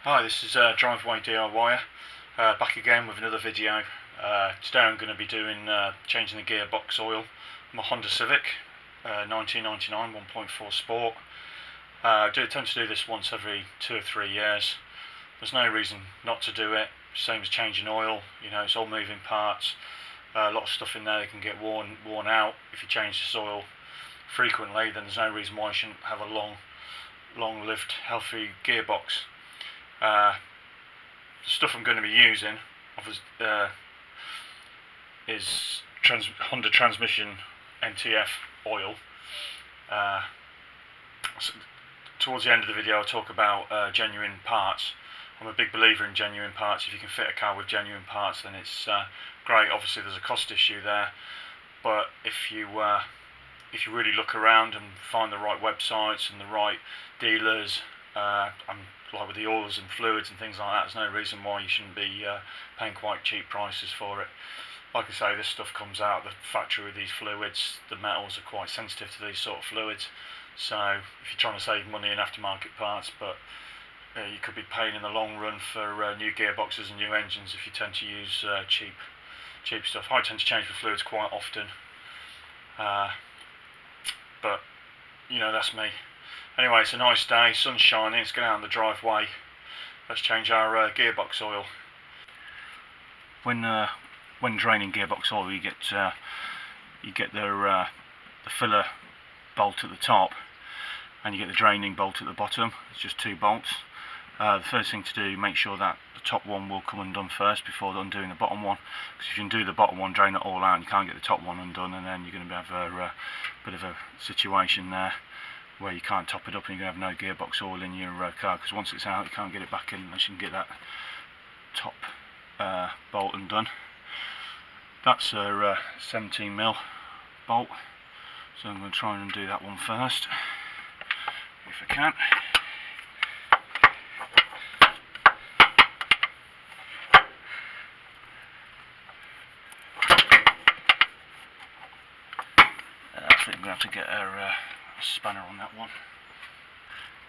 Hi, this is Driveway DIYer, back again with another video. Today I'm going to be doing changing the gearbox oil on my Honda Civic 1999 1.4 Sport. I tend to do this once every 2 or 3 years. There's no reason not to do it, same as changing oil, you know, it's all moving parts. A lot of stuff in there that can get worn out. If you change this oil frequently, then there's no reason why you shouldn't have a long-lived, healthy gearbox. The stuff I'm going to be using is Honda transmission NTF oil. So towards the end of the video I'll talk about genuine parts. I'm a big believer in genuine parts. If you can fit a car with genuine parts, then it's great. Obviously there's a cost issue there, but if you really look around and find the right websites and the right dealers, like with the oils and fluids and things like that, there's no reason why you shouldn't be paying quite cheap prices for it. Like I say, this stuff comes out of the factory with these fluids. The metals are quite sensitive to these sort of fluids, so if you're trying to save money in aftermarket parts, but you could be paying in the long run for new gearboxes and new engines if you tend to use cheap stuff. I tend to change the fluids quite often, but you know, that's me. Anyway, it's a nice day, sun's shining, let's get out on the driveway. Let's change our gearbox oil. When draining gearbox oil, you get the filler bolt at the top, and you get the draining bolt at the bottom. It's just 2 bolts. The first thing to do, make sure that the top one will come undone first before undoing the bottom one, because if you can do the bottom one, drain it all out, and you can't get the top one undone, and then you're going to have a bit of a situation there where you can't top it up and you're going to have no gearbox oil in your car, because once it's out you can't get it back in unless you can get that top bolt undone. That's a 17mm bolt, so I'm going to try and undo that one first if I can. I think I'm going to have to get a spanner on that one.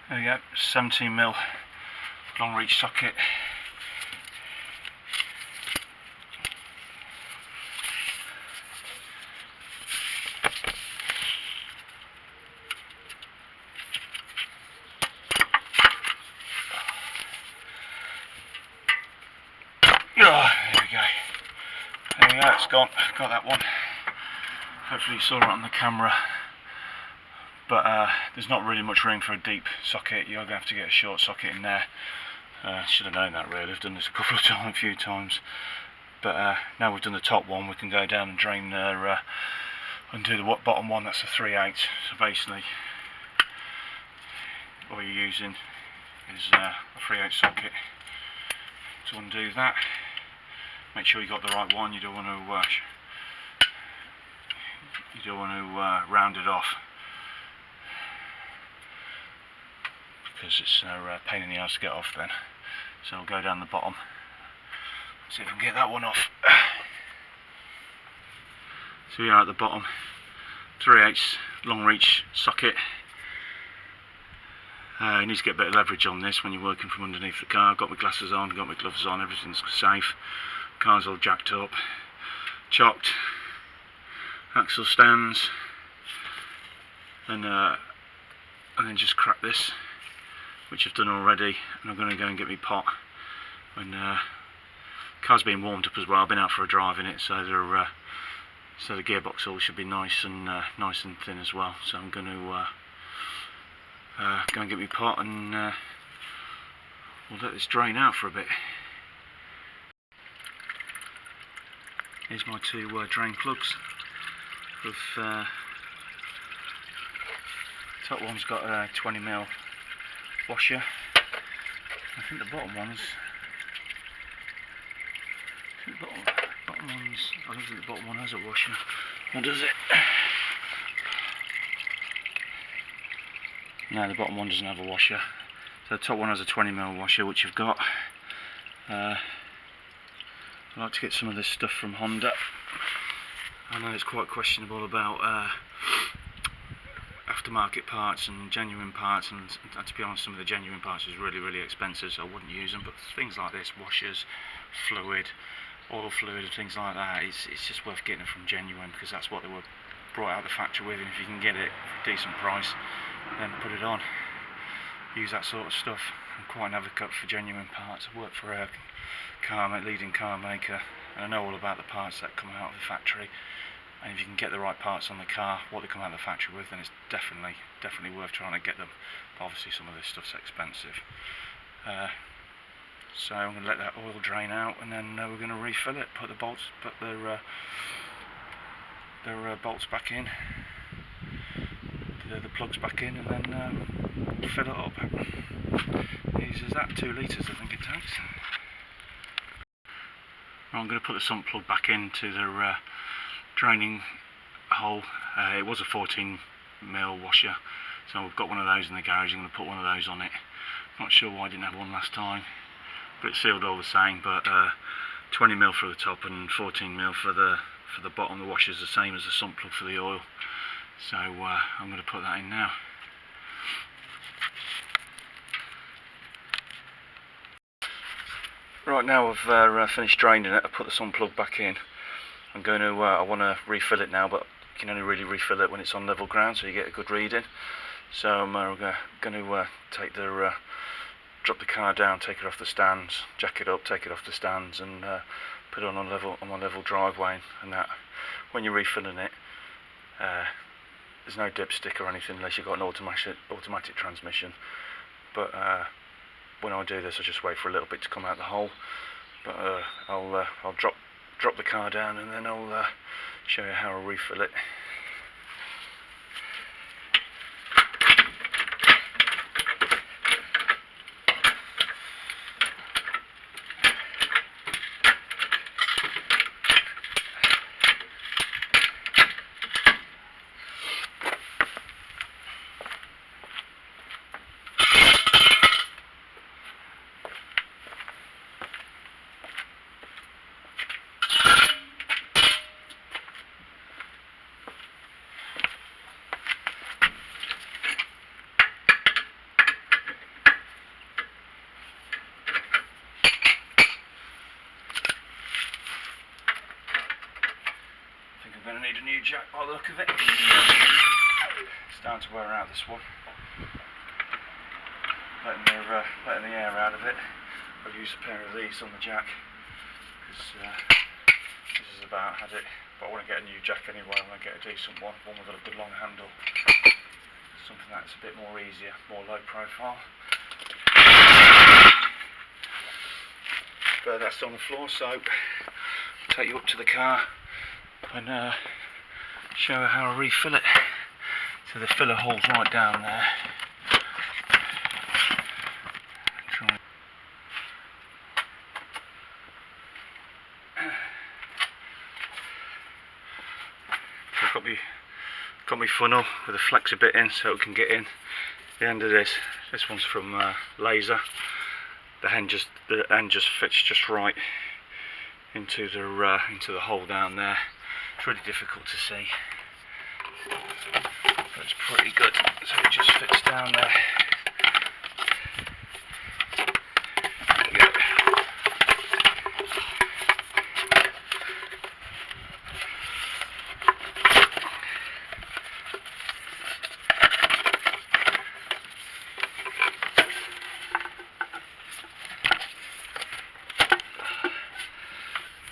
There we go, 17mm long reach socket. Oh, there we go, it's gone, got that one. Hopefully you saw it on the camera, but there's not really much room for a deep socket. You're going to have to get a short socket in there. Should have known that really, I've done this a few times. But now we've done the top one, we can go down and drain undo the bottom one. That's a 3/8. So basically all you're using is a 3/8 socket to undo that. Make sure you got the right one. You don't want to round it off, because it's a pain in the ass to get off then. So we'll go down the bottom, see if we can get that one off. So we are at the bottom, 3/8 long reach socket. You need to get a bit of leverage on this when you're working from underneath the car. I've got my glasses on, got my gloves on, everything's safe. Car's all jacked up, chocked, axle stands, and then just crack this, which I've done already, and I'm going to go and get my pot. And car's been warmed up as well. I've been out for a drive in it, so the gearbox oil should be nice and thin as well. So I'm going to go and get my pot, and we'll let this drain out for a bit. Here's my 2 drain plugs. Top one's got a 20mm washer. I think the bottom one's. I don't think the bottom one has a washer. Or does it? No, the bottom one doesn't have a washer. So the top one has a 20mm washer, which I've got. I like to get some of this stuff from Honda. I know it's quite questionable about aftermarket parts and genuine parts, and to be honest, some of the genuine parts is really expensive, so I wouldn't use them. But things like this, washers, fluid, oil fluid, and things like that, it's just worth getting it from genuine, because that's what they were brought out of the factory with, and if you can get it for a decent price, then put it on. Use that sort of stuff. I'm quite an advocate for genuine parts. I work for a leading car maker, and I know all about the parts that come out of the factory. And if you can get the right parts on the car, what they come out of the factory with, then it's definitely worth trying to get them. But obviously some of this stuff's expensive. So I'm going to let that oil drain out, and then we're going to refill it, put their bolts back in, the plugs back in, and then fill it up. Uses that 2 litres I think it takes. I'm going to put the sump plug back into the draining hole. It was a 14mm washer, so we've got one of those in the garage. I'm going to put one of those on it. Not sure why I didn't have one last time, but it's sealed all the same. But 20mm for the top and 14mm for the bottom. The washer's the same as the sump plug for the oil, so I'm going to put that in now. Right, now I've finished draining it. I put the sump plug back in. I'm going to I want to refill it now, but you can only really refill it when it's on level ground, so you get a good reading. So I'm going to take drop the car down, take it off the stands, jack it up, take it off the stands, and put it on my level driveway. And that, when you're refilling it, there's no dipstick or anything unless you've got an automatic transmission. But when I do this, I just wait for a little bit to come out the hole. But I'll drop the car down, and then I'll show you how I refill it. I'm going to need a new jack by the look of it. It's down to wear out, this one. Letting the air out of it. I'll use a pair of these on the jack, because this is about had it. But I want to get a new jack anyway. I want to get a decent one with a good long handle. Something that's a bit more easier, more low profile. But that's on the floor, so I'll take you up to the car and show you how I refill it. So the filler hole's right down there. So I've got my funnel with a flexor bit in, so it can get in. The end of this one's from Laser. The end just fits just right into the hole down there. It's really difficult to see, but it's pretty good. So it just fits down there. There we go.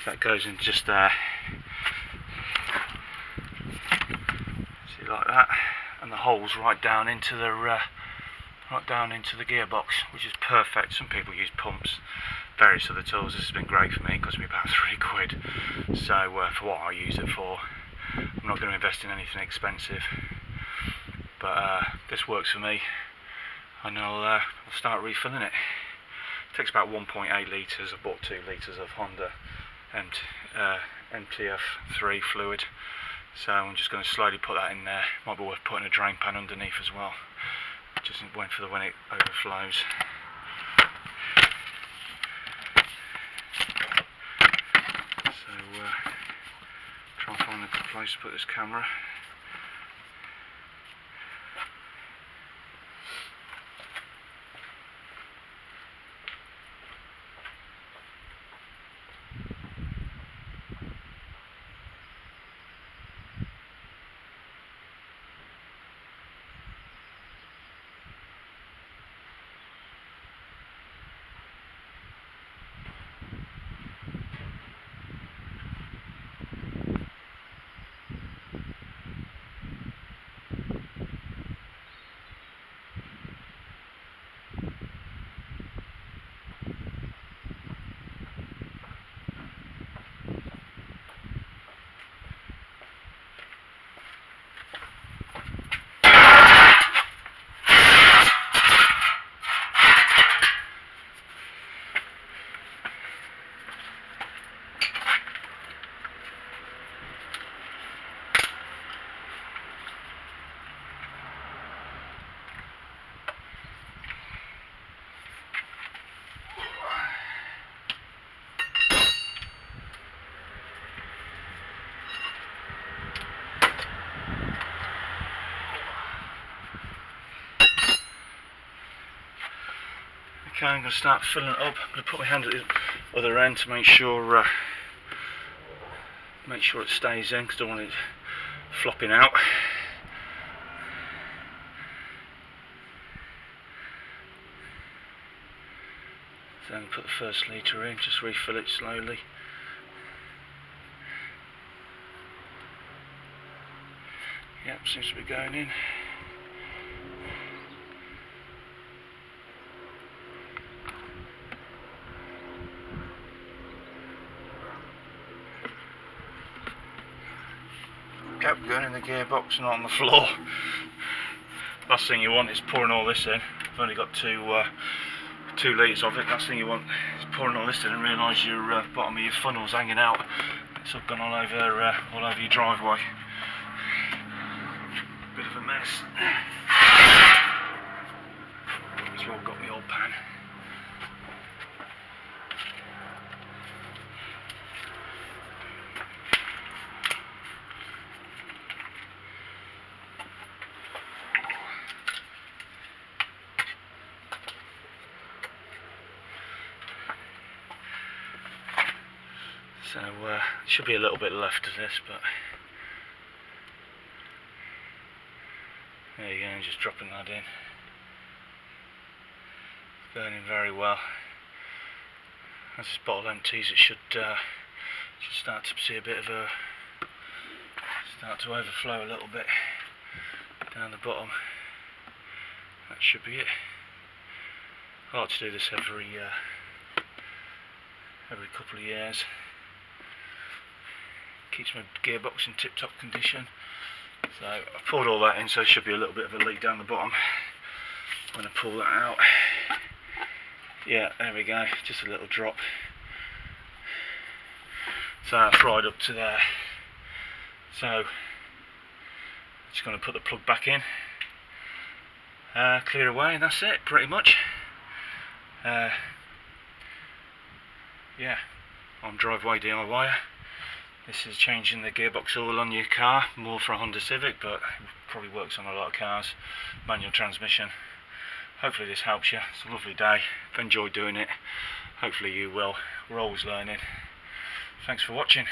That goes in just there. See, like that, and the hole's right down into the gearbox, which is perfect. Some people use pumps, various other tools. This has been great for me. It cost me about £3. So for what I use it for, I'm not going to invest in anything expensive. But this works for me, and I'll start refilling it. It takes about 1.8 litres. I bought 2 litres of Honda MTF3 fluid, so I'm just going to slowly put that in there. Might be worth putting a drain pan underneath as well, just when it overflows. So try and find a good place to put this camera. Okay, I'm going to start filling it up. I'm going to put my hand at the other end to make sure it stays in, because I don't want it flopping out. So I'm going to put the first litre in, just refill it slowly. Yep, seems to be going in. Yep, going in the gearbox, not on the floor. Last thing you want is pouring all this in. I've only got 2 litres of it. Last thing you want is pouring all this in and realise your bottom of your funnel's hanging out. It's all gone all over your driveway. Bit of a mess. So I've got my old pan. So should be a little bit left of this, but there you go, I'm just dropping that in. It's burning very well. As this bottle empties, it should start to see a bit of start to overflow a little bit down the bottom. That should be it. I like to do this every couple of years. Keeps my gearbox in tip-top condition. So I poured all that in, so there should be a little bit of a leak down the bottom when I pull that out. Yeah, there we go, just a little drop. So that's right up to there. So just going to put the plug back in, clear away, and that's it pretty much. Yeah, I'm Driveway DIYer. This is changing the gearbox oil on your car, more for a Honda Civic, but it probably works on a lot of cars. Manual transmission. Hopefully this helps you. It's a lovely day. I've enjoyed doing it. Hopefully you will. We're always learning. Thanks for watching.